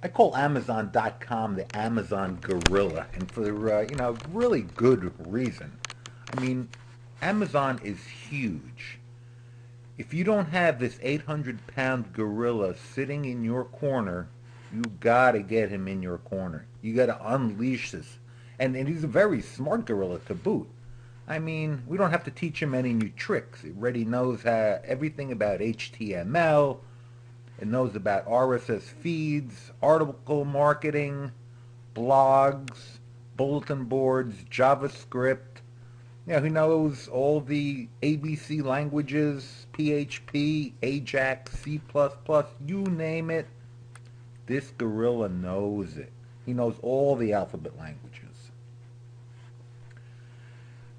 I call Amazon.com the Amazon Guerilla, and for really good reason. I mean, Amazon is huge. If you don't have this 800-pound gorilla sitting in your corner, you gotta get him in your corner. You gotta unleash this, and he's a very smart gorilla to boot. I mean, we don't have to teach him any new tricks. It already knows everything about HTML. It knows about RSS feeds, article marketing, blogs, bulletin boards, JavaScript. He knows all the ABC languages, PHP, Ajax, C++, you name it. This gorilla knows it. He knows all the alphabet languages.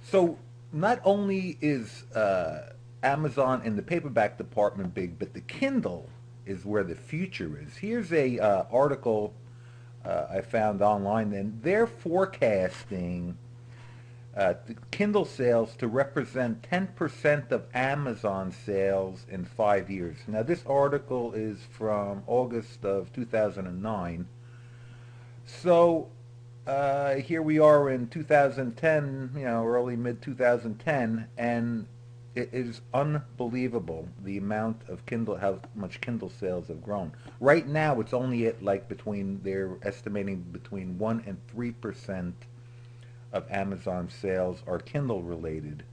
So not only is Amazon in the paperback department big, but the Kindle is where the future is. Here's a article I found online, and they're forecasting the Kindle sales to represent 10% of Amazon sales in 5 years. Now, this article is from August of 2009. So here we are in 2010, early mid 2010, and it is unbelievable the amount of Kindle, how much Kindle sales have grown. Right now, it's only at they're estimating between 1 and 3% of Amazon sales are Kindle related,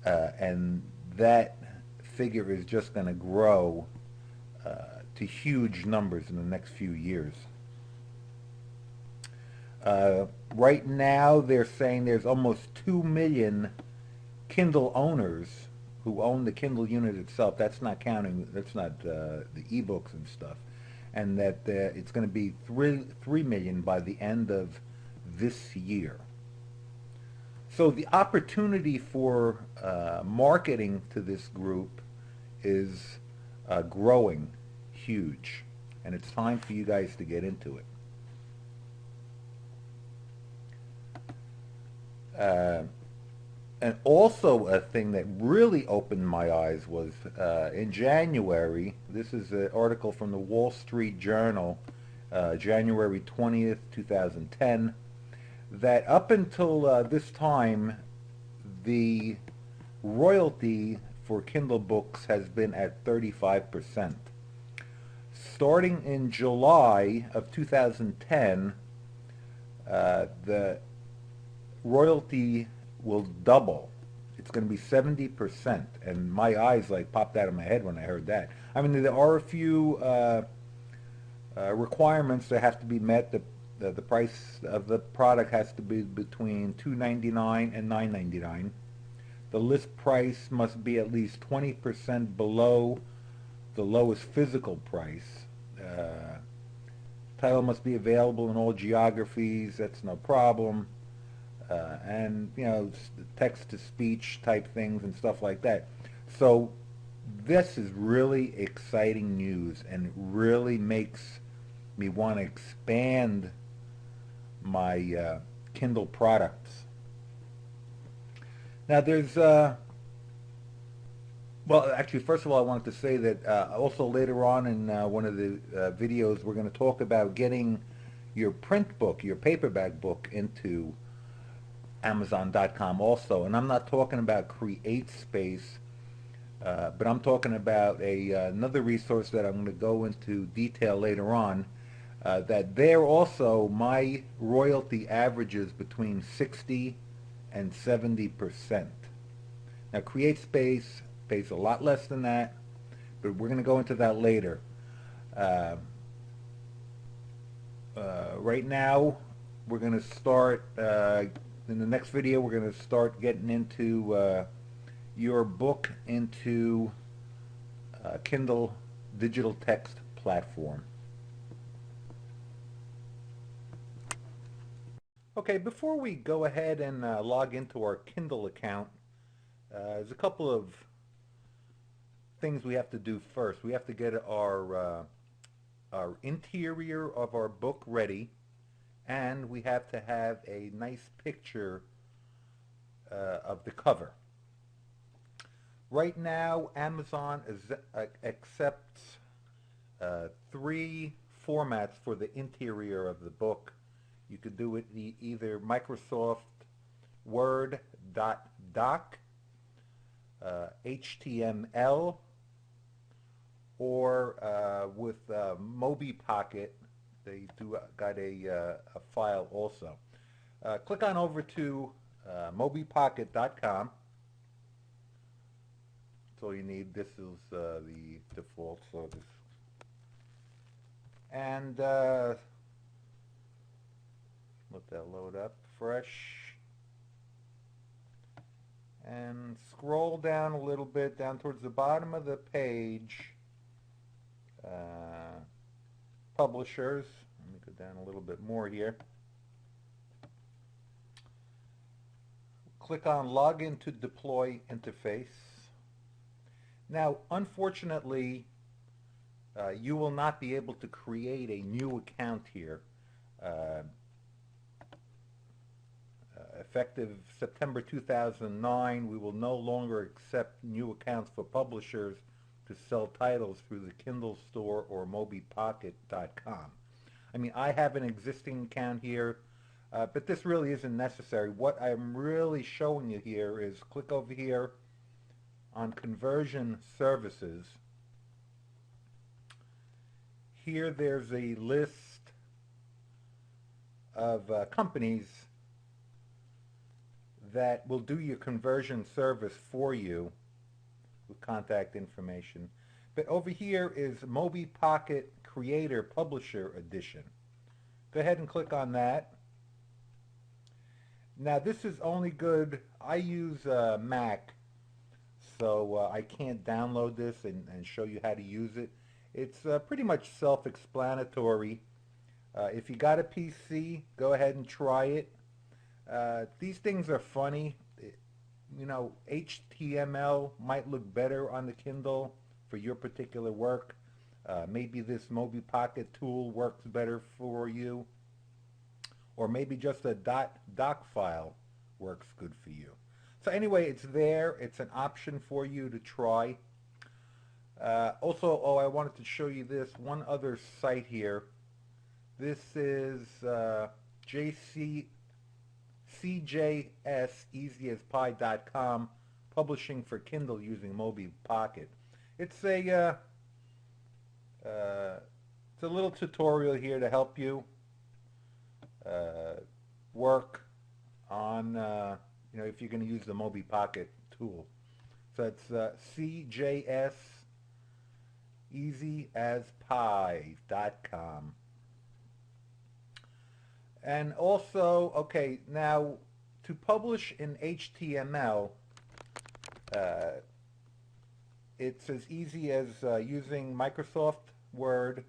and that figure is just going to grow to huge numbers in the next few years. Right now, they're saying there's almost 2 million Kindle owners who own the Kindle unit itself. That's not the ebooks and stuff, and that it's going to be 3 million by the end of this year. So the opportunity for marketing to this group is growing huge, and it's time for you guys to get into it. Uh, and also a thing that really opened my eyes was in January. This is an article from the Wall Street Journal, January 20th, 2010, that up until this time, the royalty for Kindle books has been at 35%. Starting in July of 2010, the royalty will double. It's going to be 70%, and my eyes popped out of my head when I heard that. I mean, there are a few requirements that have to be met. The price of the product has to be between $2.99 and $9.99. The list price must be at least 20% below the lowest physical price. Title must be available in all geographies. That's no problem. And text to speech type things and stuff like that. So this is really exciting news, and it really makes me want to expand my Kindle products. Now there's well, actually, first of all, I wanted to say that also later on in one of the videos, we're going to talk about getting your print book, your paperback book, into Amazon.com also. And I'm not talking about CreateSpace, but I'm talking about another resource that I'm going to go into detail later on. That there also, my royalty averages between 60 and 70%. Now, CreateSpace pays a lot less than that, but we're going to go into that later. Uh, right now, we're going to start, in the next video, we're going to start getting into your book into Kindle digital text platform. Okay, before we go ahead and log into our Kindle account, there's a couple of things we have to do first. We have to get our interior of our book ready, and we have to have a nice picture of the cover. Right now, Amazon accepts 3 formats for the interior of the book. You could do it either Microsoft Word .doc, HTML, or with Mobi Pocket. They do got a file also. Click on over to mobipocket.com. That's all you need. This is the default, so this. And let that load up fresh. And scroll down a little bit, down towards the bottom of the page. Publishers. Let me go down a little bit more here. Click on Login to Deploy Interface. Now, unfortunately, you will not be able to create a new account here. Effective September 2009, we will no longer accept new accounts for publishers to sell titles through the Kindle store or mobipocket.com. I mean, I have an existing account here, but this really isn't necessary. What I'm really showing you here is click over here on Conversion Services. Here there's a list of companies that will do your conversion service for you with contact information. But over here is Mobi Pocket Creator Publisher Edition. Go ahead and click on that. Now this is only good, I use Mac, so I can't download this and show you how to use it. It's pretty much self-explanatory. If you got a PC, go ahead and try it. These things are funny. You know, HTML might look better on the Kindle for your particular work. Maybe this Mobi Pocket tool works better for you. Or maybe just a .doc file works good for you. So anyway, it's there. It's an option for you to try. Also, I wanted to show you this one other site here. This is CJS, publishing for Kindle using Mobi Pocket. It's a little tutorial here to help you work on if you're going to use the Mobi Pocket tool. So it's CJS easyAsPie.com. And also, okay, now to publish in HTML, it's as easy as using Microsoft Word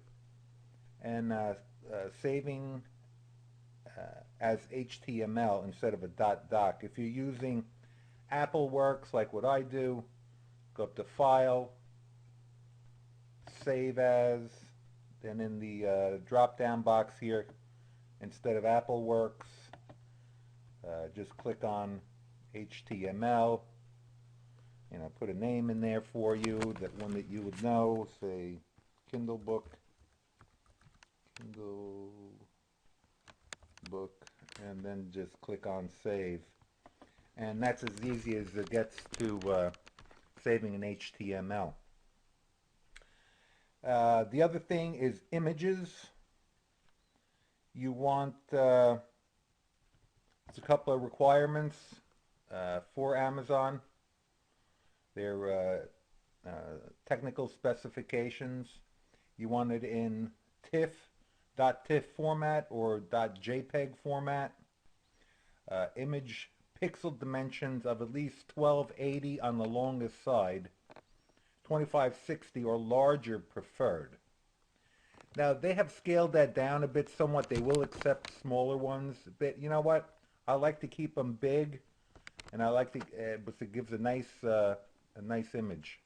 and saving as HTML instead of a .doc. If you're using Apple Works like what I do, go up to File, Save As, then in the drop-down box here, instead of Apple Works, just click on HTML, and I'll put a name in there for you, that one that you would know, say Kindle book, and then just click on Save. And that's as easy as it gets to saving in HTML. The other thing is images. You want, there's a couple of requirements for Amazon. They're technical specifications. You want it in TIFF, .tiff format or .jpeg format. Image pixel dimensions of at least 1280 on the longest side, 2560 or larger preferred. Now they have scaled that down a bit somewhat. They will accept smaller ones, but you know what? I like to keep them big, and I like to because it gives a nice image.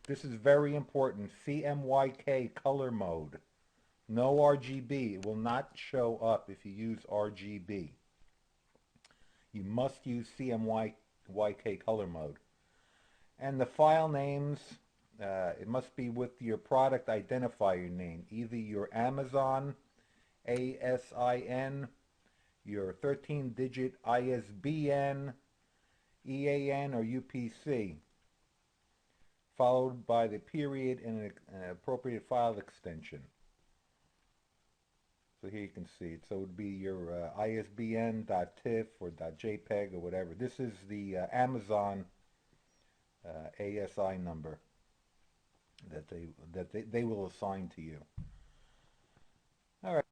This is very important. CMYK color mode. No RGB. It will not show up if you use RGB. You must use CMYK color mode. And the file names, It must be with your product identifier name, either your Amazon ASIN, your 13-digit ISBN, EAN, or UPC, followed by the period and an appropriate file extension. So here you can see it. So it would be your ISBN.TIFF or .JPEG or whatever. This is the Amazon ASI number that they will assign to you. All right.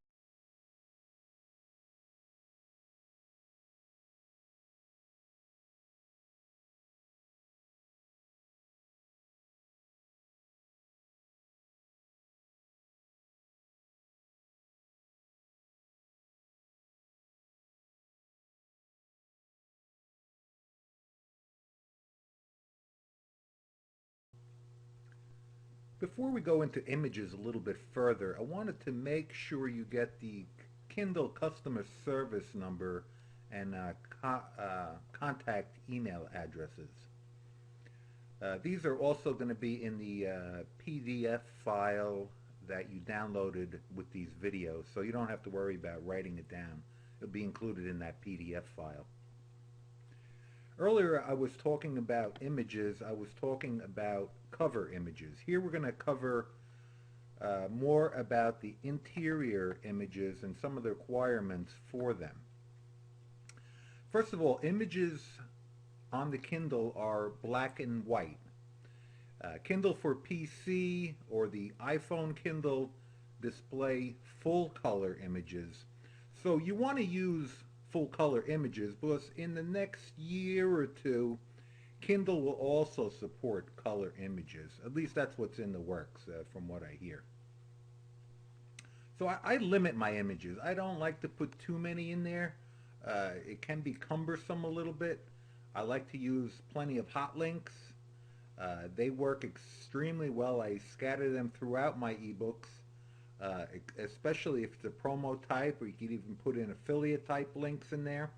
Before we go into images a little bit further, I wanted to make sure you get the Kindle customer service number and contact email addresses. These are also going to be in the PDF file that you downloaded with these videos, so you don't have to worry about writing it down. It'll be included in that PDF file. Earlier I was talking about images. I was talking about cover images. Here we're going to cover more about the interior images and some of the requirements for them. First of all, images on the Kindle are black and white. Kindle for PC or the iPhone Kindle display full color images. So you want to use full color images because in the next year or two Kindle will also support color images. At least that's what's in the works from what I hear. So I limit my images. I don't like to put too many in there. It can be cumbersome a little bit. I like to use plenty of hot links. They work extremely well. I scatter them throughout my ebooks, especially if it's a promo type, or you can even put in affiliate type links in there.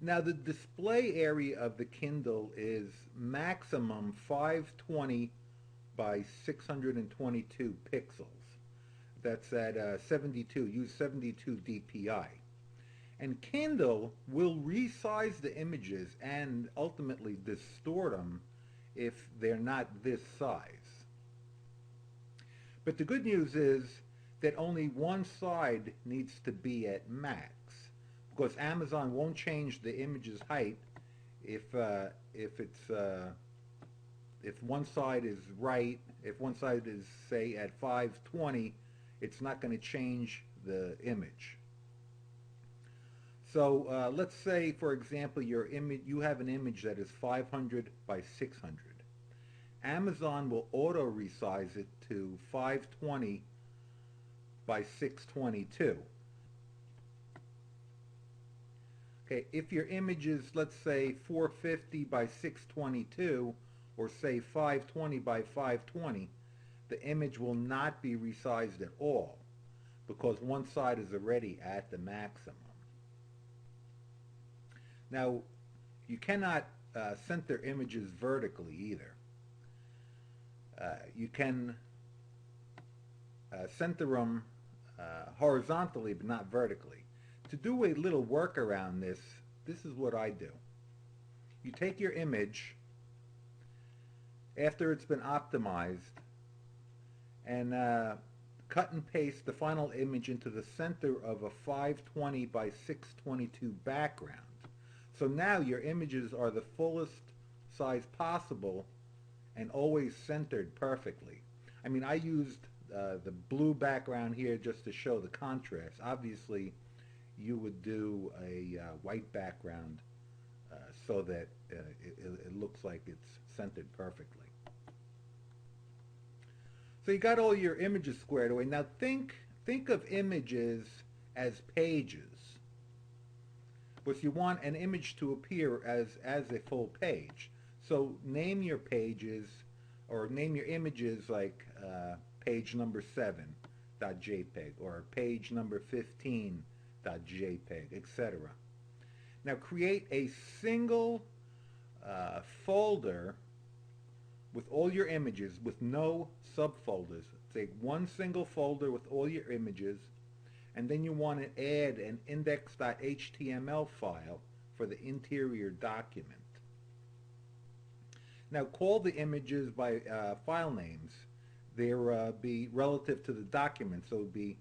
Now the display area of the Kindle is maximum 520 by 622 pixels. That's at 72, use 72 DPI. And Kindle will resize the images and ultimately distort them if they're not this size. But the good news is that only one side needs to be at max, because Amazon won't change the image's height if one side is right. If one side is, say, at 520, it's not going to change the image. So let's say, for example, you have an image that is 500 by 600. Amazon will auto resize it to 520 by 622. Okay, if your image is, let's say, 450 by 622, or say 520 by 520, the image will not be resized at all because one side is already at the maximum. Now, you cannot center images vertically either. You can center them horizontally, but not vertically. To do a little work around this, this is what I do. You take your image after it's been optimized and cut and paste the final image into the center of a 520 by 622 background. So now your images are the fullest size possible and always centered perfectly. I mean, I used the blue background here just to show the contrast. Obviously, you would do a white background so that it looks like it's centered perfectly. So you got all your images squared away. Now think of images as pages. But you want an image to appear as a full page. So name your pages, or name your images like page number 7.jpg or page number 15.jpg, etc. Now create a single folder with all your images with no subfolders. Take one single folder with all your images, and then you want to add an index.html file for the interior document. Now call the images by file names. They'll be relative to the document, so it would be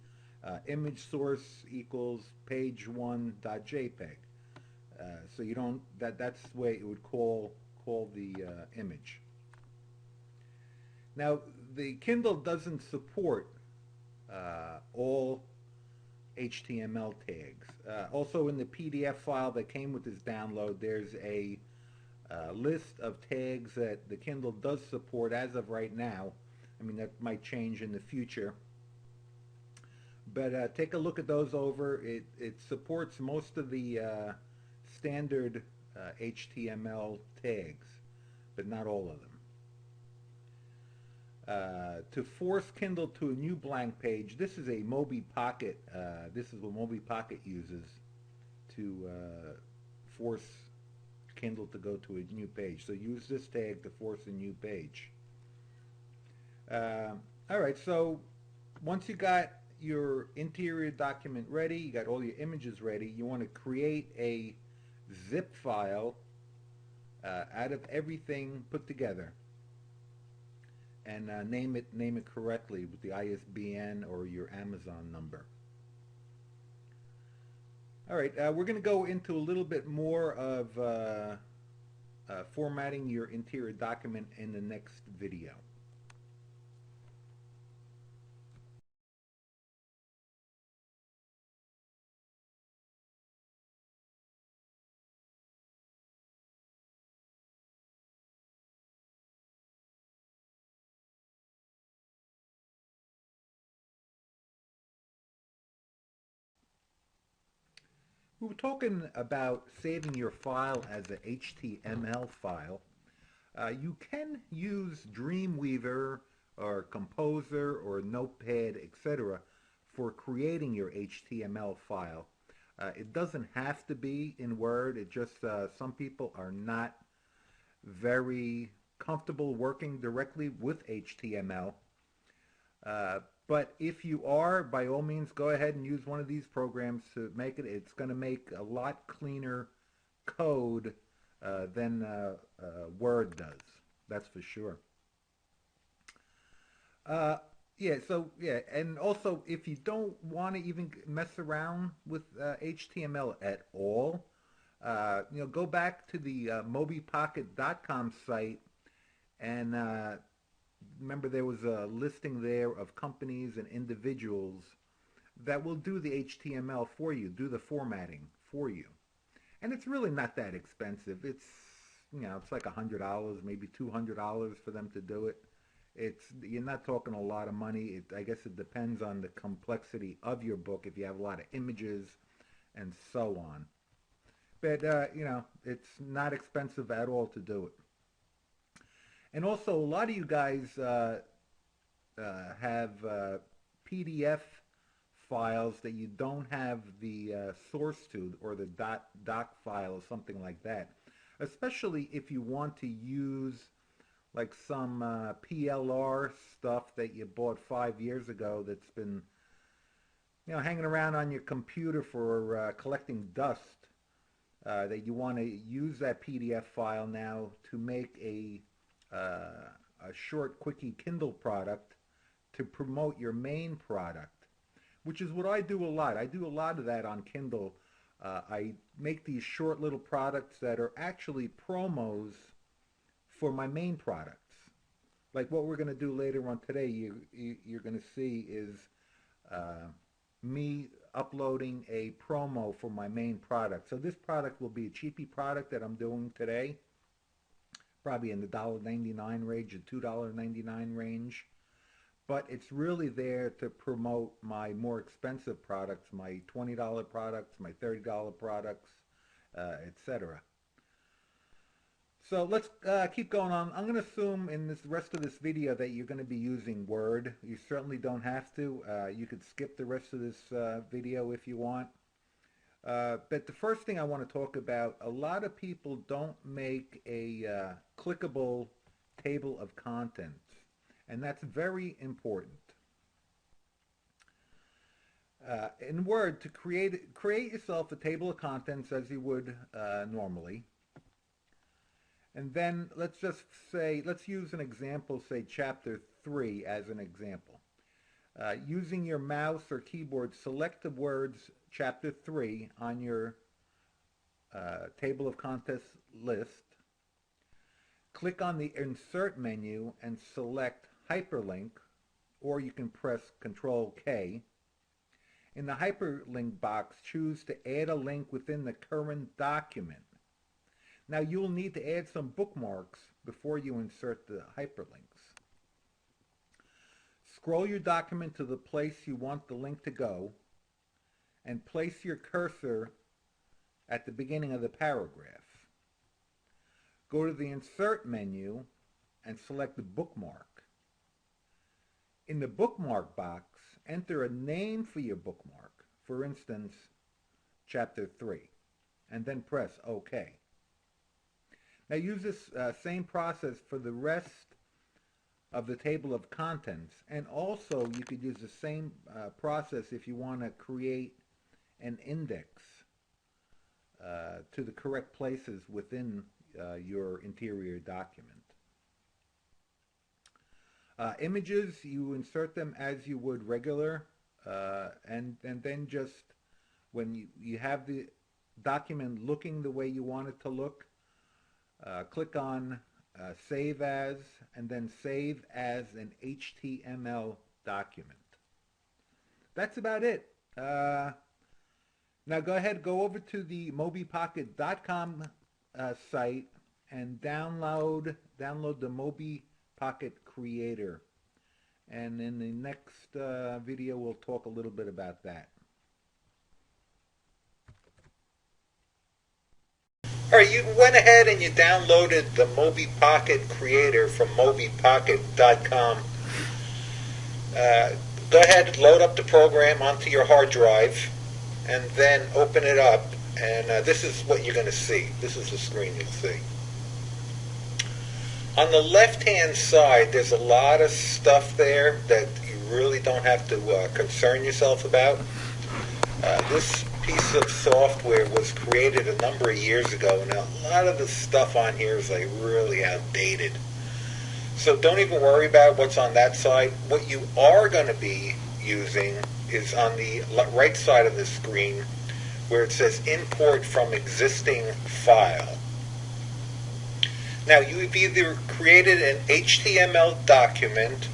image source equals page1.jpg. So you don't, that's the way it would call the image. Now the Kindle doesn't support all HTML tags. Also in the PDF file that came with this download, there's a list of tags that the Kindle does support as of right now. I mean, that might change in the future. But take a look at those over. It supports most of the standard HTML tags, but not all of them. To force Kindle to a new blank page, this is a Mobi Pocket. This is what Mobi Pocket uses to force Kindle to go to a new page. So use this tag to force a new page. Alright, so once you got your interior document ready, you got all your images ready, you want to create a zip file out of everything put together, and name it correctly with the ISBN or your Amazon number. Alright, we're going to go into a little bit more of formatting your interior document in the next video. We were talking about saving your file as an HTML file. You can use Dreamweaver or Composer or Notepad, etc. for creating your HTML file. It doesn't have to be in Word. It just, some people are not very comfortable working directly with HTML. But if you are, by all means, go ahead and use one of these programs to make it. It's going to make a lot cleaner code than Word does. That's for sure. Yeah, and also if you don't want to even mess around with HTML at all, go back to the mobipocket.com site, and remember there was a listing there of companies and individuals that will do the HTML for you, do the formatting for you. And it's really not that expensive. It's, it's like $100, maybe $200 for them to do it. You're not talking a lot of money. I guess it depends on the complexity of your book, if you have a lot of images and so on. But, it's not expensive at all to do it. And also, a lot of you guys have PDF files that you don't have the source to, or the doc file or something like that. Especially if you want to use like some PLR stuff that you bought 5 years ago that's been hanging around on your computer for collecting dust, that you want to use that PDF file now to make a short quickie Kindle product to promote your main product, which is what I do a lot. I do a lot of that on Kindle. I make these short little products that are actually promos for my main products. Like what we're going to do later on today, you're going to see is me uploading a promo for my main product. So this product will be a cheapy product that I'm doing today, probably in the $1.99 range, the $2.99 range. But it's really there to promote my more expensive products, my $20 products, my $30 products, etc. So let's keep going on. I'm going to assume in this rest of this video that you're going to be using Word. You certainly don't have to. You could skip the rest of this video if you want. But the first thing I want to talk about, a lot of people don't make a clickable table of contents. And that's very important. In Word, to create yourself a table of contents as you would normally. And then let's use an example, say chapter 3 as an example. Using your mouse or keyboard, select the words chapter 3 on your table of contents list. Click on the Insert menu and select Hyperlink, or you can press Control K. In the hyperlink box, choose to add a link within the current document. Now you'll need to add some bookmarks before you insert the hyperlinks. Scroll your document to the place you want the link to go and place your cursor at the beginning of the paragraph. Go to the Insert menu and select the bookmark. In the bookmark box, enter a name for your bookmark, for instance, chapter 3, and then press OK. Now use this same process for the rest of the table of contents, and also you could use the same process if you want to create an index to the correct places within your interior document. Images, you insert them as you would regular, and then just when you have the document looking the way you want it to look, click on Save As, and then Save as an HTML document. That's about it. Now go ahead, go over to the mobipocket.com site and download the MobiPocket Creator. And in the next video, we'll talk a little bit about that. All right, you went ahead and you downloaded the MobiPocket Creator from mobipocket.com. Go ahead, load up the program onto your hard drive, and then open it up. And this is what you're going to see. This is the screen you'll see. On the left-hand side, there's a lot of stuff there that you really don't have to concern yourself about. This piece of software was created a number of years ago, and a lot of the stuff on here is like really outdated. So don't even worry about what's on that side. What you are going to be using is on the right side of the screen, where it says Import from Existing File. Now, you've either created an HTML document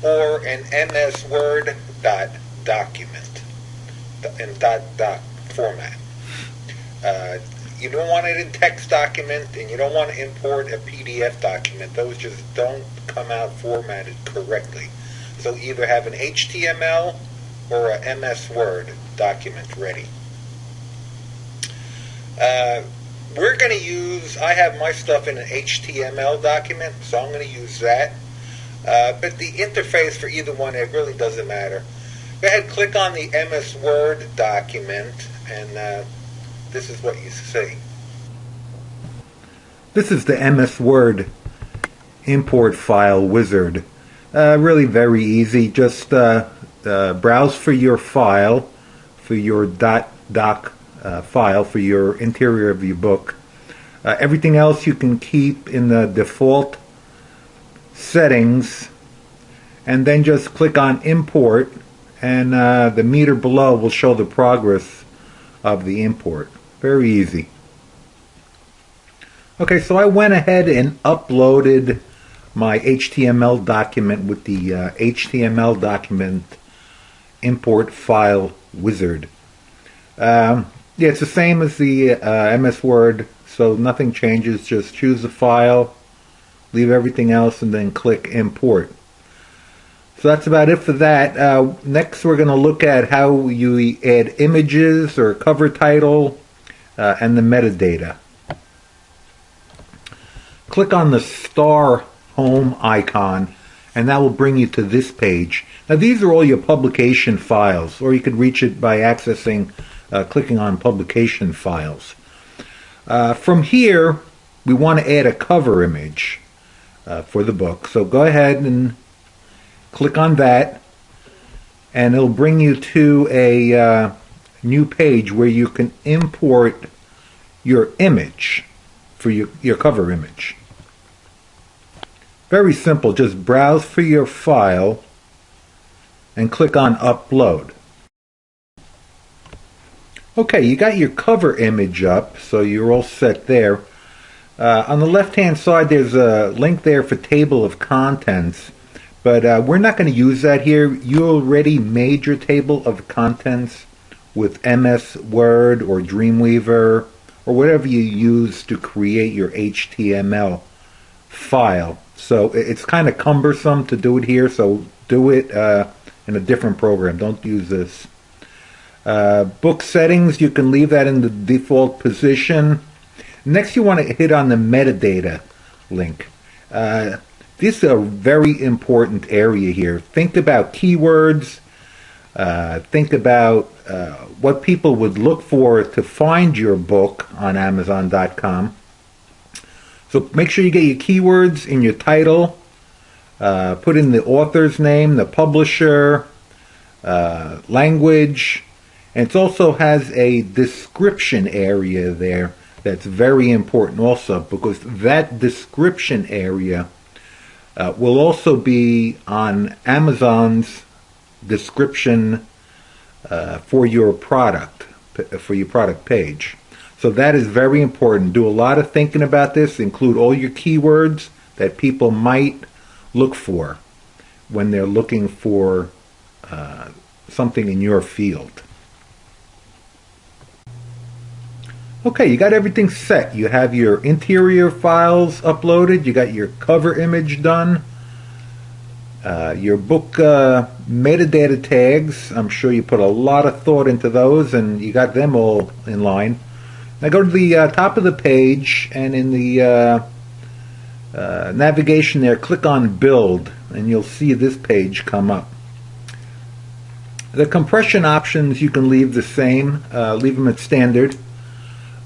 or an MS Word document in .doc format. You don't want it in text document, and you don't want to import a PDF document. Those just don't come out formatted correctly. So either have an HTML or a MS Word document ready. We're going to use, I have my stuff in an HTML document, so I'm going to use that. But the interface for either one, it really doesn't matter. Go ahead, click on the MS Word document, and this is what you see. This is the MS Word import file wizard. Really very easy. Just browse for your file, for your .doc file for your interior of your book. Everything else you can keep in the default settings, and then just click on Import, and the meter below will show the progress of the import. Very easy. Okay, so I went ahead and uploaded my HTML document with the HTML document import file wizard. Yeah, it's the same as the MS Word, so nothing changes. Just choose the file, leave everything else, and then click Import. So that's about it for that. Next, we're going to look at how you add images or cover title and the metadata. Click on the star home icon, and that will bring you to this page. Now, these are all your publication files, or you could reach it by accessing clicking on publication files. From here, we want to add a cover image. for the book. So go ahead and click on that, and it'll bring you to a new page where you can import your image for your cover image. Very simple. Just browse for your file and click on Upload. Okay, you got your cover image up, so you're all set there. On the left-hand side, there's a link there for table of contents, but we're not going to use that here. You already made your table of contents with MS Word or Dreamweaver or whatever you use to create your HTML file. So it's kind of cumbersome to do it here, so do it in a different program. Don't use this. Book settings, you can leave that in the default position. Next, you want to hit on the metadata link. This is a very important area here. Think about keywords. Think about what people would look for to find your book on Amazon.com. So make sure you get your keywords in your title. Put in the author's name, the publisher, language, and it also has a description area there that's very important also, because that description area will also be on Amazon's description for your product page. So that is very important. Do a lot of thinking about this. Include all your keywords that people might look for when they're looking for something in your field. Okay, you got everything set. You have your interior files uploaded. You got your cover image done. Your book metadata tags, I'm sure you put a lot of thought into those, and you got them all in line. Now go to the top of the page, and in the navigation there, click on Build, and you'll see this page come up. The compression options you can leave the same. Leave them at standard.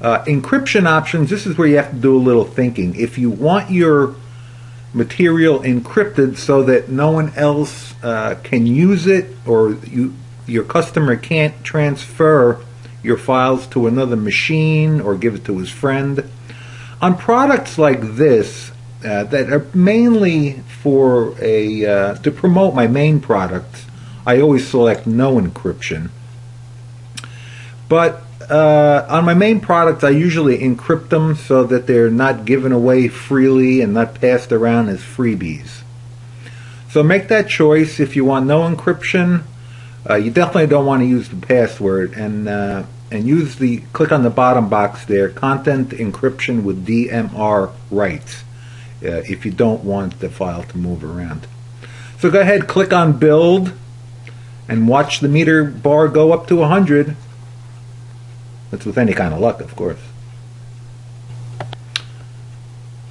Encryption options, this is where you have to do a little thinking. If you want your material encrypted so that no one else can use it, or your customer can't transfer your files to another machine or give it to his friend. On products like this that are mainly for to promote my main products, I always select no encryption. But on my main products, I usually encrypt them so that they're not given away freely and not passed around as freebies. So make that choice. If you want no encryption, you definitely don't want to use the password, and click on the bottom box there, content encryption with DMR rights, if you don't want the file to move around. So go ahead, click on Build, and watch the meter bar go up to 100. That's with any kind of luck, of course.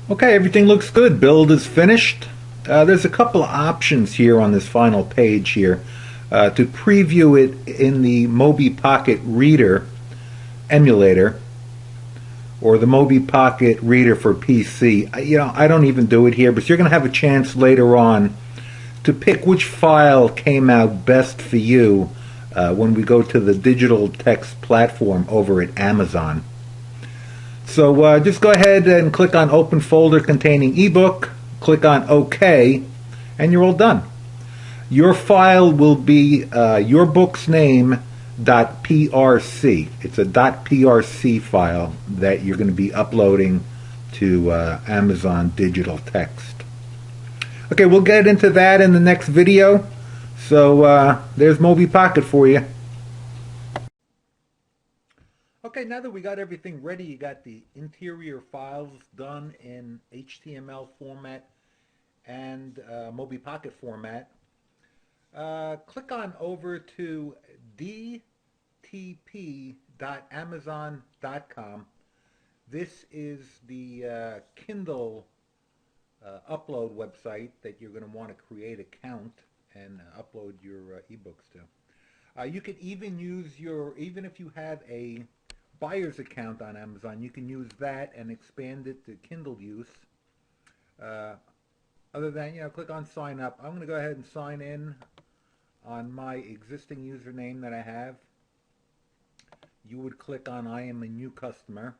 Okay, everything looks good. Build is finished. There's a couple of options here on this final page here to preview it in the Mobi Pocket Reader emulator, or the Mobi Pocket Reader for PC. I don't even do it here, but you're going to have a chance later on to pick which file came out best for you when we go to the digital text platform over at Amazon. So just go ahead and click on Open Folder Containing eBook, click on OK, and you're all done. Your file will be your book's name .prc. It's a .prc file that you're going to be uploading to Amazon Digital Text. Okay, we'll get into that in the next video. So there's Mobi Pocket for you. Okay, now that we got everything ready, you got the interior files done in HTML format and Mobi Pocket format. Click on over to dtp.amazon.com. This is the Kindle upload website that you're going to want to create an account and upload your ebooks to. You could even use even if you have a buyer's account on Amazon, you can use that and expand it to Kindle use. other than, click on sign up. I'm going to go ahead and sign in on my existing username that I have. You would click on I am a new customer.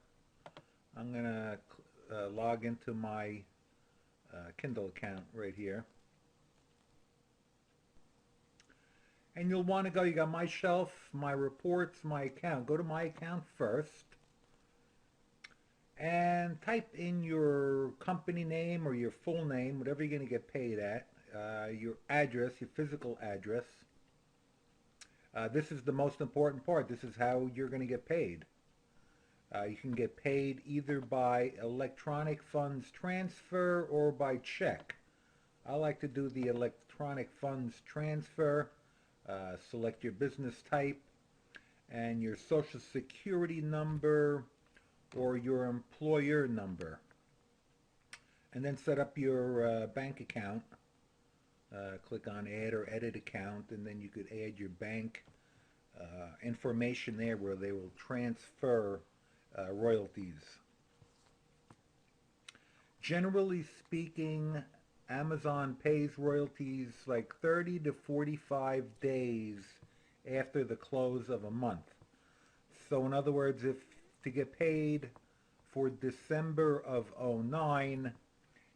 I'm going to log into my Kindle account right here. And you'll want to go, you got my shelf, my reports, my account. Go to my account first and type in your company name or your full name, whatever you're going to get paid at, your address, your physical address. This is the most important part. This is how you're going to get paid. You can get paid either by electronic funds transfer or by check. I like to do the electronic funds transfer. Select your business type and your social security number or your employer number. And then set up your bank account. Click on add or edit account, and then you could add your bank information there where they will transfer royalties. Generally speaking, Amazon pays royalties like 30 to 45 days after the close of a month. So in other words, if to get paid for December of '09,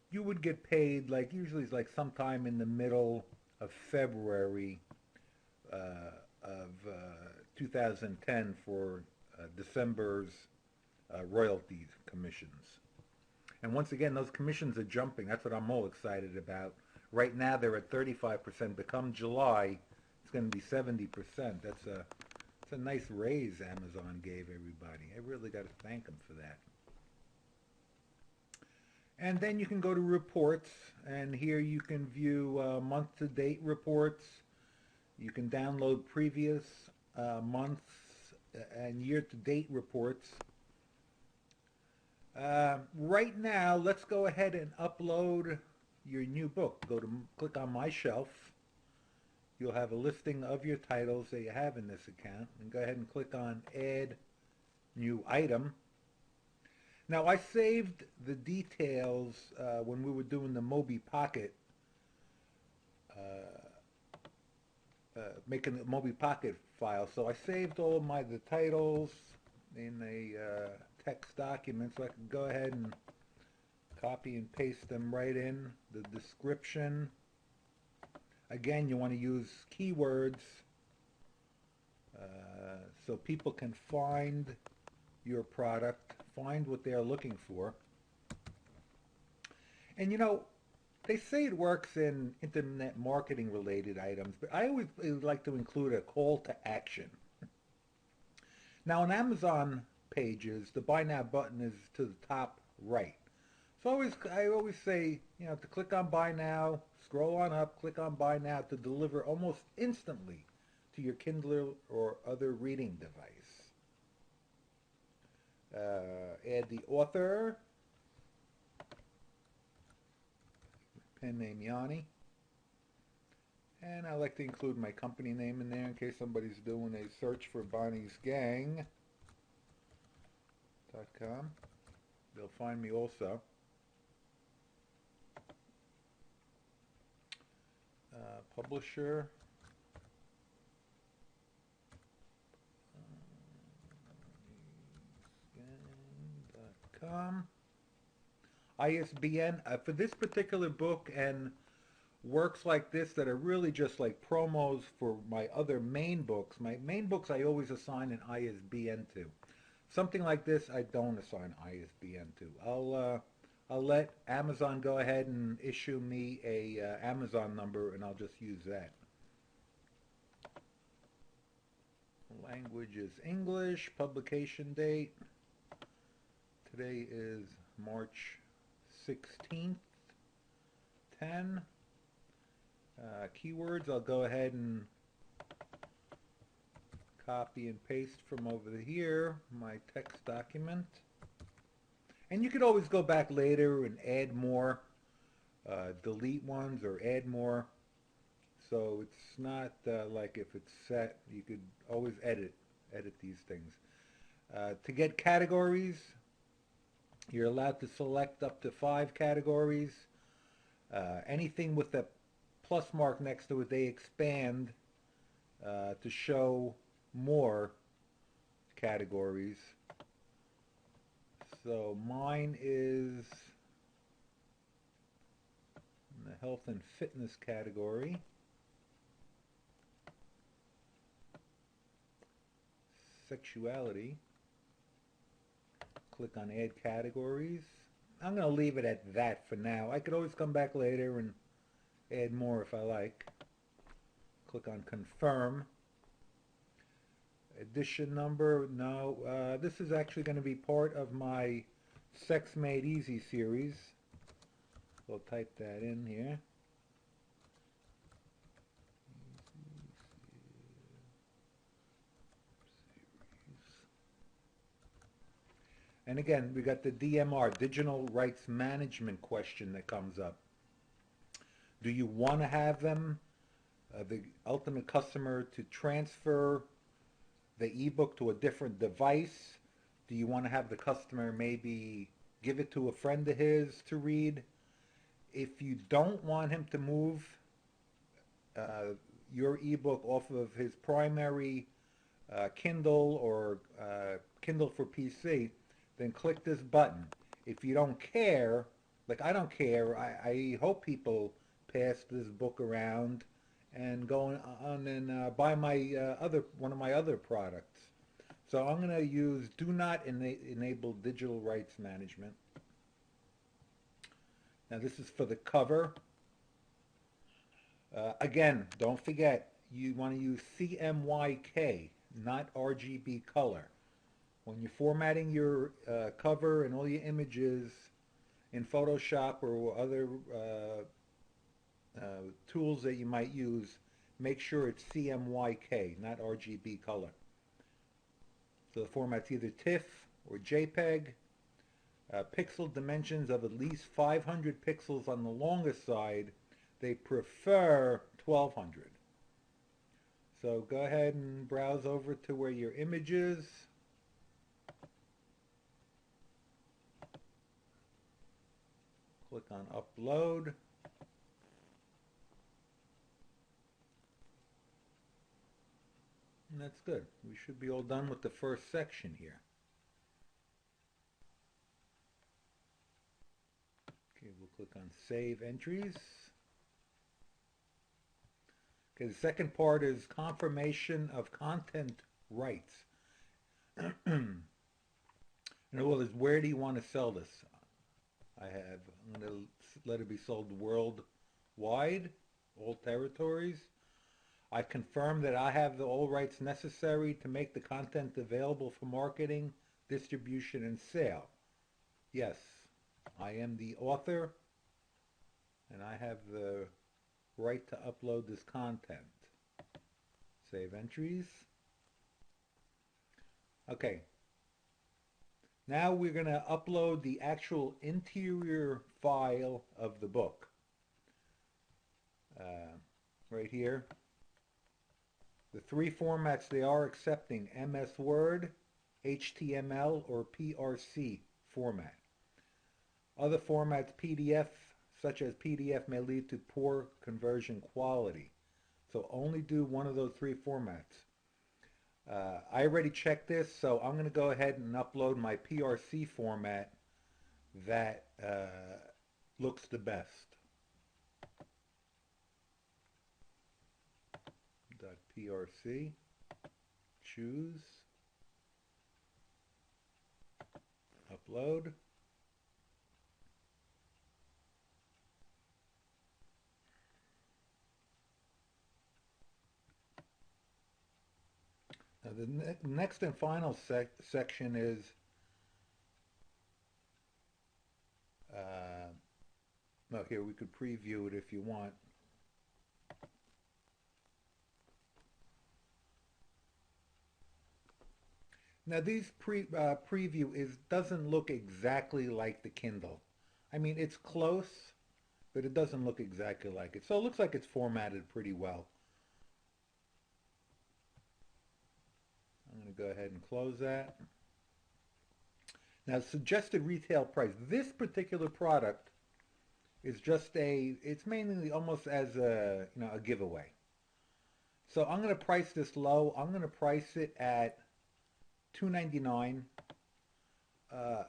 you would get paid like usually it's like sometime in the middle of February of 2010 for December's royalties commissions. And once again, those commissions are jumping. That's what I'm all excited about. Right now they're at 35%. Become July, it's going to be 70%. It's a nice raise Amazon gave everybody. I really got to thank them for that. And then you can go to reports, and here you can view month-to-date reports. You can download previous months and year-to-date reports. Right now, let's go ahead and upload your new book. Click on My Shelf. You'll have a listing of your titles that you have in this account. And go ahead and click on Add New Item. Now, I saved the details when we were doing the Mobi Pocket, making the Mobi Pocket file. So I saved all of the titles in a text document, so I can go ahead and copy and paste them right in. The description. Again, you want to use keywords so people can find your product, find what they're looking for. And they say it works in internet marketing related items, but I always like to include a call to action. Now on Amazon pages, the buy now button is to the top right. So I always say, to click on buy now, scroll on up, click on buy now to deliver almost instantly to your Kindle or other reading device. Add the author, pen name Yanni, and I like to include my company name in there in case somebody's doing a search for Bonnie'sGang.com. They'll find me also. Publisher. Bonnie'sGang.com. ISBN. For this particular book and works like this that are really just like promos for my other main books. My main books I always assign an ISBN to. Something like this I don't assign ISBN to. I'll let Amazon go ahead and issue me a Amazon number, and I'll just use that. Language is English. Publication date. Today is March 16th, 10. Keywords, I'll go ahead and copy and paste from over here, my text document. And you could always go back later and add more, delete ones or add more. So it's not like if it's set, you could always edit these things. To get categories, you're allowed to select up to 5 categories. Anything with a plus mark next to it, they expand to show more categories. So mine is in the health and fitness category. Sexuality. Click on add categories. I'm going to leave it at that for now. I could always come back later and add more if I like. Click on confirm. Edition number, no. This is actually going to be part of my Sex Made Easy series. We'll type that in here. And again, we got the DMR, Digital Rights Management question that comes up. Do you want to have them, the ultimate customer, to transfer the ebook to a different device? Do you want to have the customer maybe give it to a friend of his to read? If you don't want him to move your ebook off of his primary Kindle or Kindle for PC, then click this button. If you don't care, like I don't care, I hope people pass this book around and go on and buy my one of my other products. So I'm going to use do not enable digital rights management. Now this is for the cover. Again, don't forget, you want to use CMYK, not RGB color. When you're formatting your cover and all your images in Photoshop or other tools that you might use, make sure it's CMYK, not RGB color. So the format's either TIFF or JPEG. Pixel dimensions of at least 500 pixels on the longest side. They prefer 1200. So go ahead and browse over to where your image is. Click on upload. And that's good. We should be all done with the first section here. Okay, we'll click on Save Entries. Okay, the second part is confirmation of content rights. In other words, where do you want to sell this? I'm going to let it be sold worldwide, all territories. I confirm that I have all rights necessary to make the content available for marketing, distribution, and sale. Yes, I am the author, and I have the right to upload this content. Save entries. Okay. Now we're going to upload the actual interior file of the book. Right here. The three formats they are accepting: MS Word, HTML, or PRC format. Other formats, PDF, such as PDF, may lead to poor conversion quality. So only do one of those three formats. I already checked this, so I'm going to go ahead and upload my PRC format that looks the best. .prc, choose, upload. Now the next and final section is no, here we could preview it if you want. Now these preview doesn't look exactly like the Kindle. I mean, it's close, but it doesn't look exactly like it. So it looks like it's formatted pretty well. I'm going to go ahead and close that. Now, suggested retail price. This particular product is just it's mainly almost as a giveaway. So I'm going to price this low. I'm going to price it at $2.99. Uh,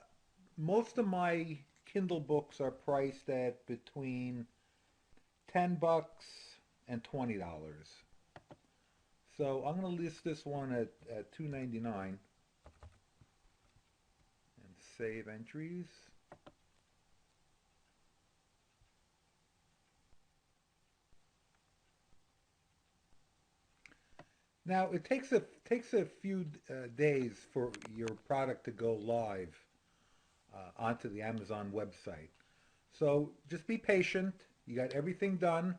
Most of my Kindle books are priced at between $10 and $20. So I'm going to list this one at $2.99 and save entries. Now it takes a few days for your product to go live onto the Amazon website. So just be patient. You got everything done.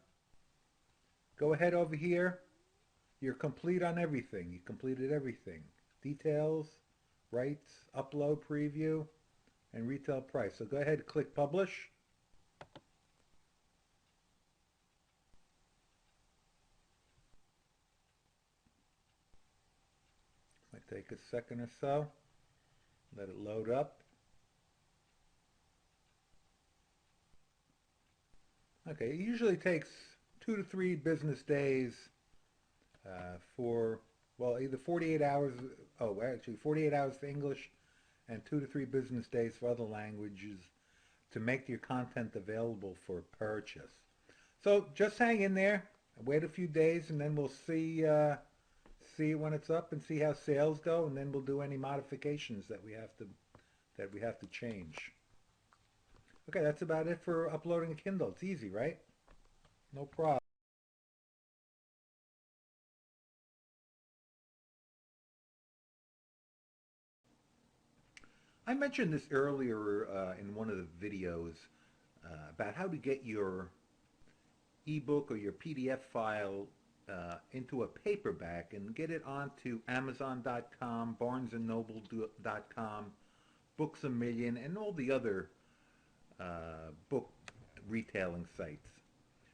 Go ahead over here. You're complete on everything. You completed everything. Details, rights, upload, preview, and retail price. So go ahead and click publish. Might take a second or so. Let it load up. Okay, it usually takes 2 to 3 business days for, well, either 48 hours, oh, actually 48 hours for English and 2 to 3 business days for other languages to make your content available for purchase. So just hang in there, wait a few days, and then we'll see when it's up and see how sales go, and then we'll do any modifications that we have to change. Okay, that's about it for uploading a Kindle. It's easy, right? No problem. I mentioned this earlier in one of the videos about how to get your ebook or your PDF file into a paperback and get it onto Amazon.com, BarnesandNoble.com, Books A Million, and all the other book retailing sites.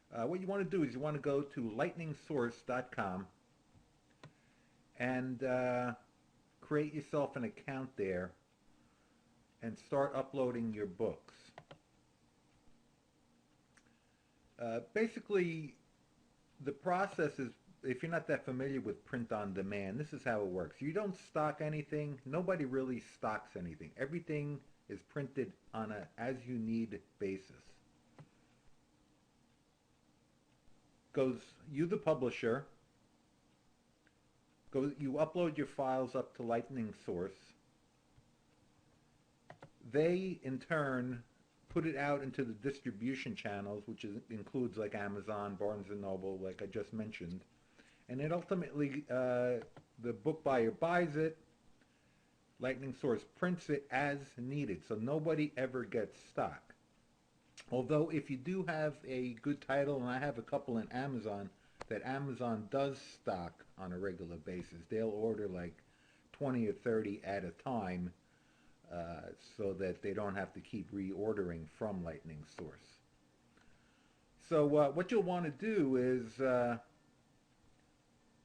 What you want to do is you want to go to lightningsource.com and create yourself an account there and start uploading your books. Basically, the process is, if you're not that familiar with print on demand, this is how it works. You don't stock anything. Nobody really stocks anything. Everything is printed on a as you need basis. Goes, you the publisher, you upload your files up to Lightning Source. They, in turn, put it out into the distribution channels, which includes like Amazon, Barnes and Noble, like I just mentioned. And then ultimately, the book buyer buys it. Lightning Source prints it as needed, so nobody ever gets stock. Although if you do have a good title, and I have a couple in Amazon, that Amazon does stock on a regular basis. They'll order like 20 or 30 at a time so that they don't have to keep reordering from Lightning Source. So what you'll want to do is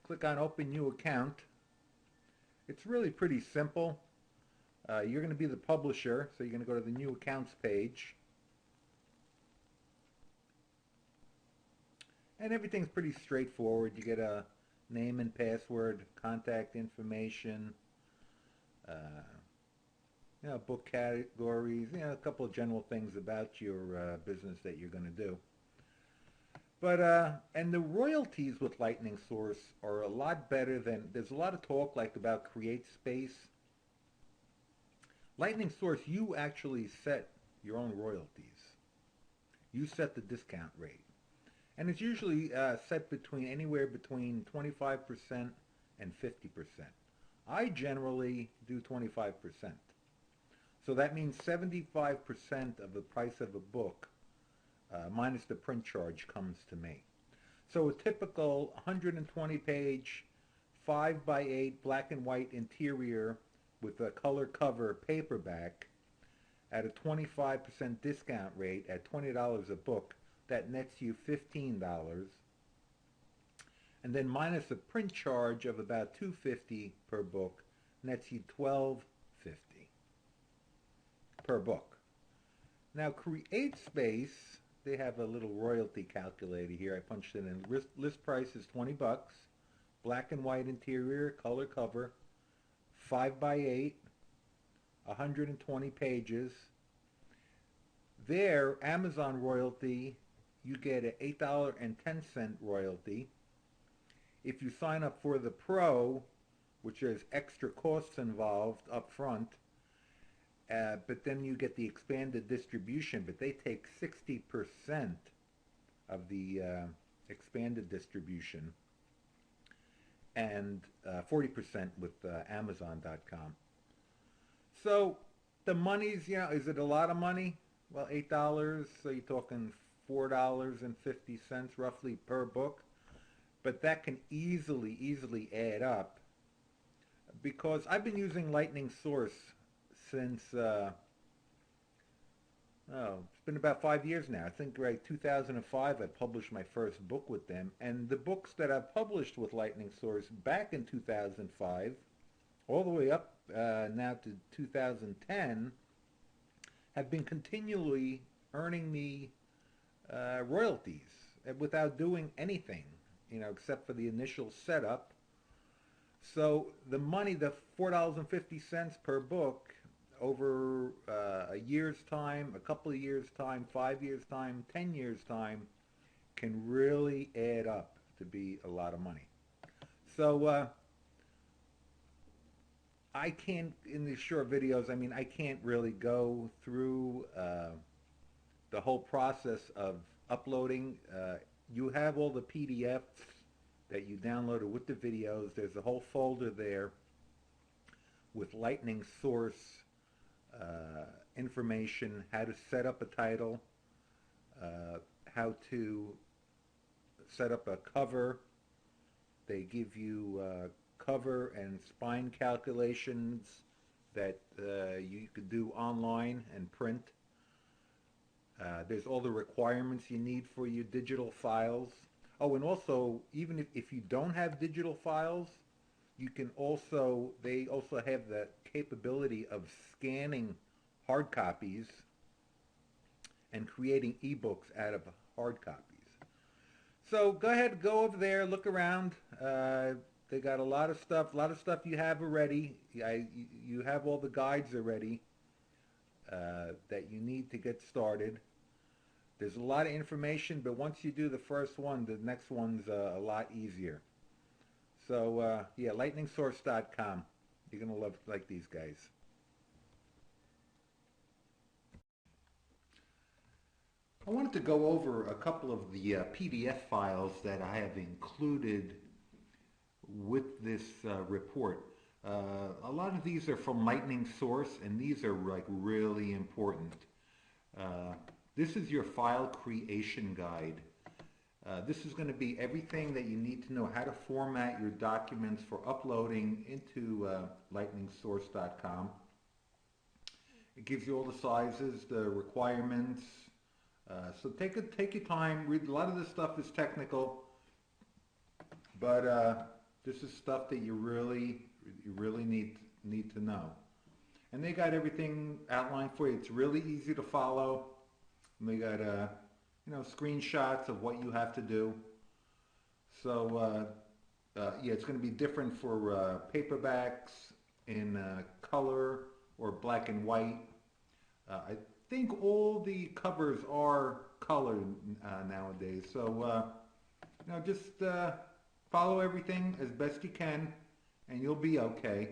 click on Open New Account. It's really pretty simple. You're going to be the publisher, so you're going to go to the New Accounts page. And everything's pretty straightforward. You get a name and password, contact information, book categories, a couple of general things about your business that you're going to do. But, and the royalties with Lightning Source are a lot better than, there's a lot of talk like about CreateSpace. Lightning Source, you actually set your own royalties. You set the discount rate. And it's usually set between anywhere between 25% and 50%. I generally do 25%. So that means 75% of the price of a book, minus the print charge, comes to me. So a typical 120-page, 5x8 black and white interior with a color cover paperback at a 25% discount rate at $20 a book, that nets you $15. And then minus a print charge of about $2.50 per book, nets you $12.50 per book. Now CreateSpace they have a little royalty calculator here. I punched it in. List price is 20 bucks. Black and white interior, color cover, 5 by 8, 120 pages. There, Amazon royalty, you get an $8.10 royalty. If you sign up for the Pro, which there's extra costs involved up front, but then you get the expanded distribution, but they take 60% of the expanded distribution and 40% with Amazon.com. So the money's, is it a lot of money? Well, $8, so you're talking $4.50 roughly per book. But that can easily add up, because I've been using Lightning Source since, it's been about 5 years now. I think right 2005 I published my first book with them. And the books that I've published with Lightning Source back in 2005, all the way up now to 2010, have been continually earning me royalties without doing anything, except for the initial setup. So the money, the $4.50 per book, over a year's time, a couple of years' time, 5 years' time, 10 years' time, can really add up to be a lot of money. So I can't, in these short videos, I can't really go through the whole process of uploading. You have all the PDFs that you downloaded with the videos. There's a whole folder there with Lightning Source information, how to set up a title, how to set up a cover. They give you cover and spine calculations that you could do online and print. There's all the requirements you need for your digital files. Oh, and also, even if you don't have digital files, you can also, they also have the capability of scanning hard copies and creating ebooks out of hard copies. So go ahead, go over there, look around. They got a lot of stuff you have already. You have all the guides already that you need to get started. There's a lot of information, but once you do the first one, the next one's a lot easier. So yeah, lightningsource.com. You're gonna like these guys. I wanted to go over a couple of the PDF files that I have included with this report. A lot of these are from Lightning Source, and these are like really important. This is your file creation guide. This is going to be everything that you need to know how to format your documents for uploading into lightningsource.com. It gives you all the sizes, the requirements. So take your time. Read. A lot of this stuff is technical, but this is stuff that you really need to know. And they got everything outlined for you. It's really easy to follow. And they got screenshots of what you have to do. So yeah, it's going to be different for paperbacks in color or black and white. I think all the covers are colored nowadays. So just follow everything as best you can, and you'll be okay.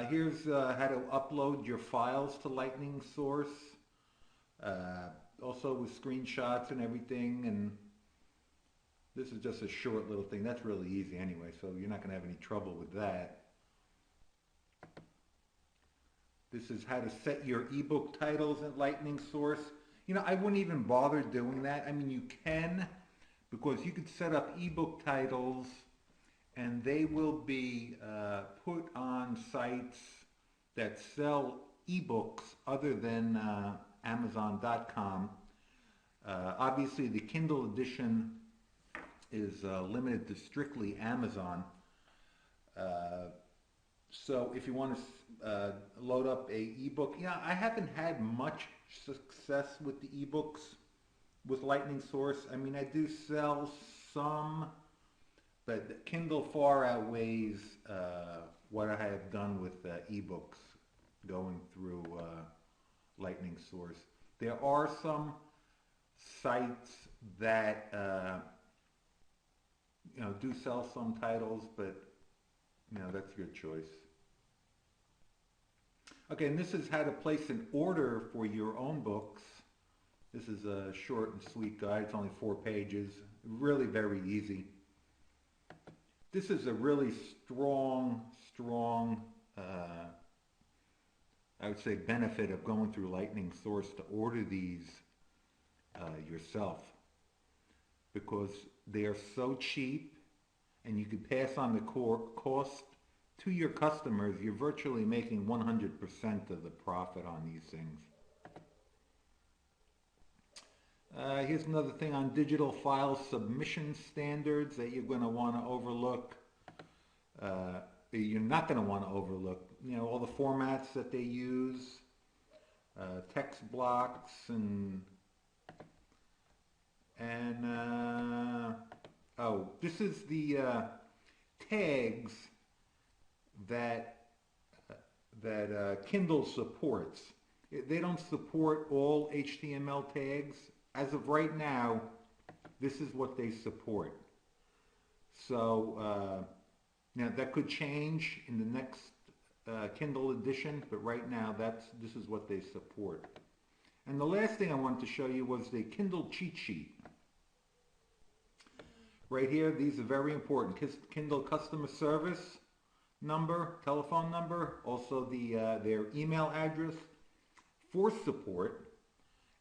Here's how to upload your files to Lightning Source. Also with screenshots and everything, and this is just a short little thing. That's really easy anyway, so you're not going to have any trouble with that. This is how to set your ebook titles in Lightning Source. I wouldn't even bother doing that. You can, because you could set up ebook titles and they will be put on sites that sell ebooks other than Amazon.com. Obviously, the Kindle edition is limited to strictly Amazon. So if you want to load up a ebook, I haven't had much success with the ebooks with Lightning Source. I mean, I do sell some, but Kindle far outweighs what I have done with ebooks going through Lightning Source. There are some sites that do sell some titles, but that's your choice. Okay, and this is how to place an order for your own books. This is a short and sweet guide. It's only 4 pages. Really very easy. This is a really strong, I would say, benefit of going through Lightning Source to order these yourself, because they are so cheap and you can pass on the cost to your customers. You're virtually making 100% of the profit on these things. Here's another thing on digital file submission standards that you're going to want to overlook. You're not going to want to overlook, all the formats that they use, text blocks oh, this is the tags that Kindle supports. They don't support all HTML tags. As of right now, this is what they support. So that could change in the next Kindle edition, but right now this is what they support. And the last thing I wanted to show you was the Kindle cheat sheet. Right here, these are very important. Kindle customer service number, telephone number, also their email address for support.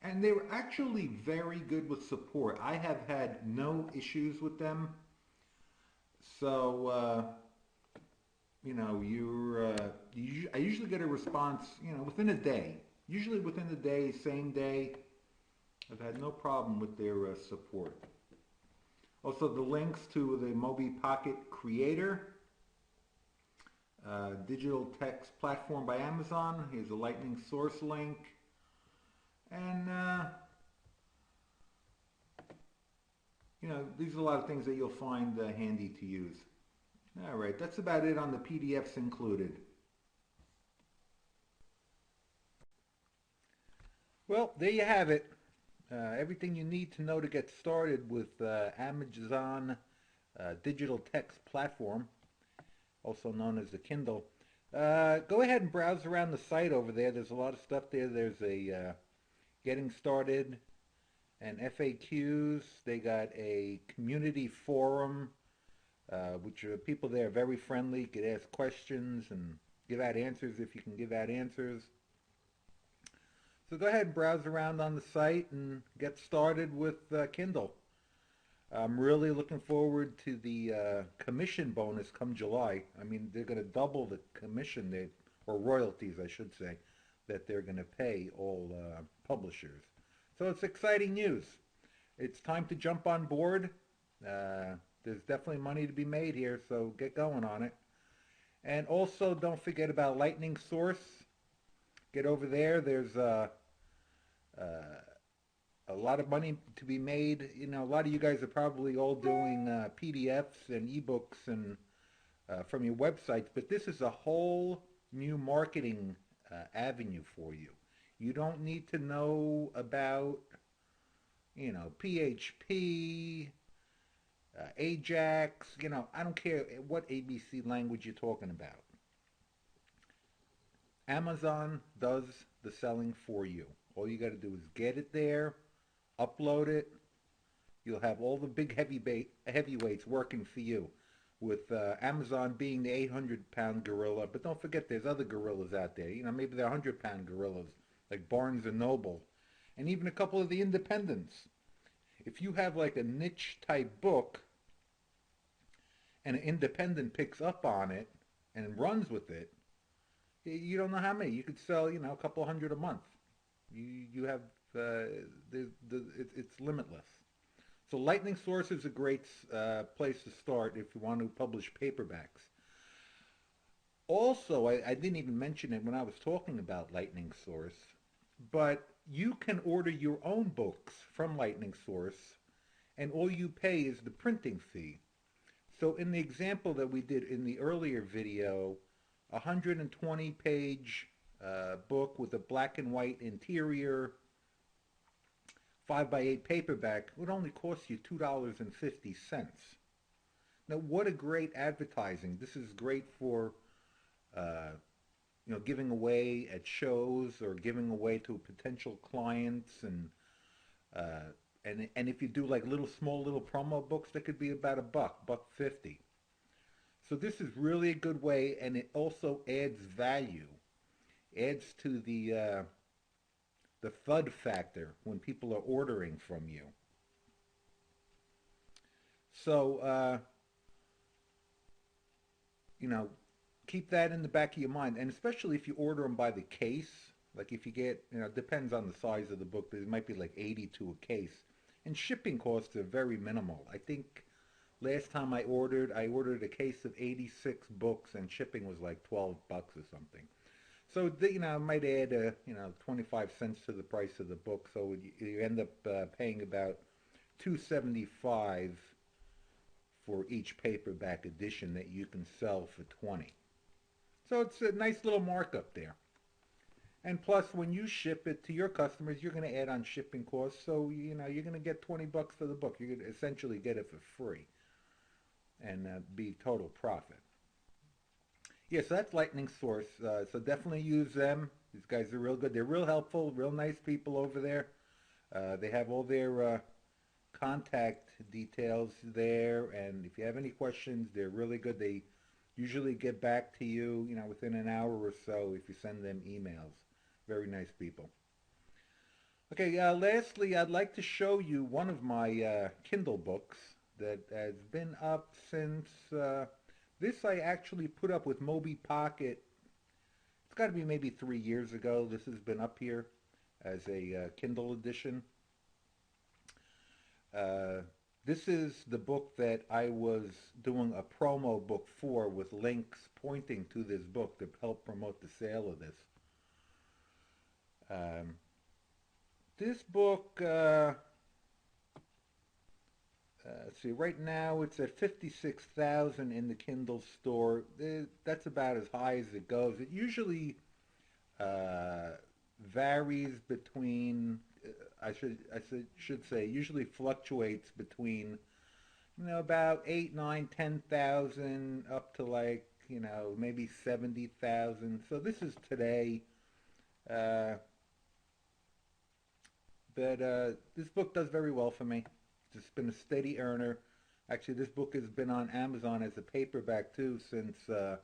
And they were actually very good with support. I have had no issues with them. So, I usually get a response, within a day. Usually within a day, same day. I've had no problem with their support. Also, the links to the Mobi Pocket Creator, digital text platform by Amazon. Here's a Lightning Source link. And, these are a lot of things that you'll find handy to use. All right, that's about it on the PDFs included. Well, there you have it. Everything you need to know to get started with Amazon digital text platform, also known as the Kindle. Go ahead and browse around the site over there. There's a lot of stuff there. There's a getting started and FAQs. They got a community forum, which are people there very friendly. You could ask questions and give out answers if you can give out answers. So go ahead and browse around on the site and get started with Kindle. I'm really looking forward to the commission bonus come July. I mean, they're going to double the commission, or royalties, I should say, that they're going to pay all publishers. So it's exciting news. It's time to jump on board. There's definitely money to be made here, so get going on it. And also, don't forget about Lightning Source. Get over there. There's a lot of money to be made. A lot of you guys are probably all doing PDFs and ebooks and from your websites, but this is a whole new marketing avenue for you. You don't need to know about, PHP, Ajax. I don't care what ABC language you're talking about. Amazon does the selling for you. All you got to do is get it there, upload it. You'll have all the big heavyweights working for you, with Amazon being the 800-pound gorilla. But don't forget, there's other gorillas out there. Maybe they're 100-pound gorillas, like Barnes & Noble, and even a couple of the independents. If you have like a niche type book and an independent picks up on it and runs with it, you don't know how many. You could sell, a couple hundred a month. You have, it's limitless. So Lightning Source is a great place to start if you want to publish paperbacks. Also, I didn't even mention it when I was talking about Lightning Source, but you can order your own books from Lightning Source, and all you pay is the printing fee. So in the example that we did in the earlier video, a 120-page book with a black and white interior, 5 by 8 paperback would only cost you $2.50. Now, what a great advertising. This is great for uh, giving away at shows or giving away to potential clients, uh, and if you do like small little promo books, that could be about a buck 50. So this is really a good way, and it also adds value, adds to the FUD factor when people are ordering from you. So you know, keep that in the back of your mind, and especially if you order them by the case. Like if you get, it depends on the size of the book, but it might be like 80 to a case, and shipping costs are very minimal. I think last time I ordered a case of 86 books, and shipping was like 12 bucks or something. So I might add 25 cents to the price of the book, so you end up paying about 275 for each paperback edition that you can sell for 20. So it's a nice little markup there. And plus, when you ship it to your customers, you're going to add on shipping costs. So, you're going to get 20 bucks for the book. You're going to essentially get it for free and be total profit. Yeah, so that's Lightning Source. So definitely use them. These guys are real good. They're real helpful, real nice people over there. They have all their contact details there, and if you have any questions, they're really good. They usually get back to you, within an hour or so if you send them emails. Very nice people. Okay, lastly, I'd like to show you one of my Kindle books that has been up since, this I actually put up with Moby Pocket. It's got to be maybe 3 years ago. This has been up here as a Kindle edition. Uh, this is the book that I was doing a promo book for, with links pointing to this book to help promote the sale of this. Um, this book, let's see, right now it's at 56,000 in the Kindle store. That's about as high as it goes. It usually uh, varies between, I should say, usually fluctuates between about 8, 9, 10,000 up to like maybe 70,000. So this is today, uh, but this book does very well for me. It's just been a steady earner. Actually, this book has been on Amazon as a paperback too since I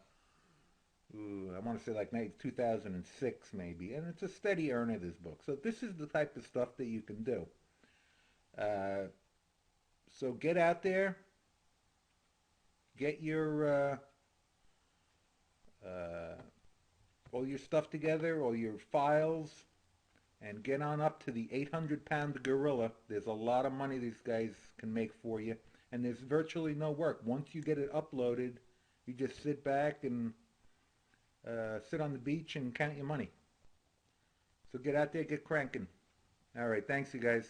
want to say like maybe 2006 maybe, and it's a steady earner, this book. So this is the type of stuff that you can do. Uh, so get out there, get your all your stuff together, all your files, and get on up to the 800-pound gorilla. There's a lot of money these guys can make for you, and there's virtually no work. Once you get it uploaded, you just sit back and sit on the beach and count your money. So get out there, get cranking. All right, thanks you guys.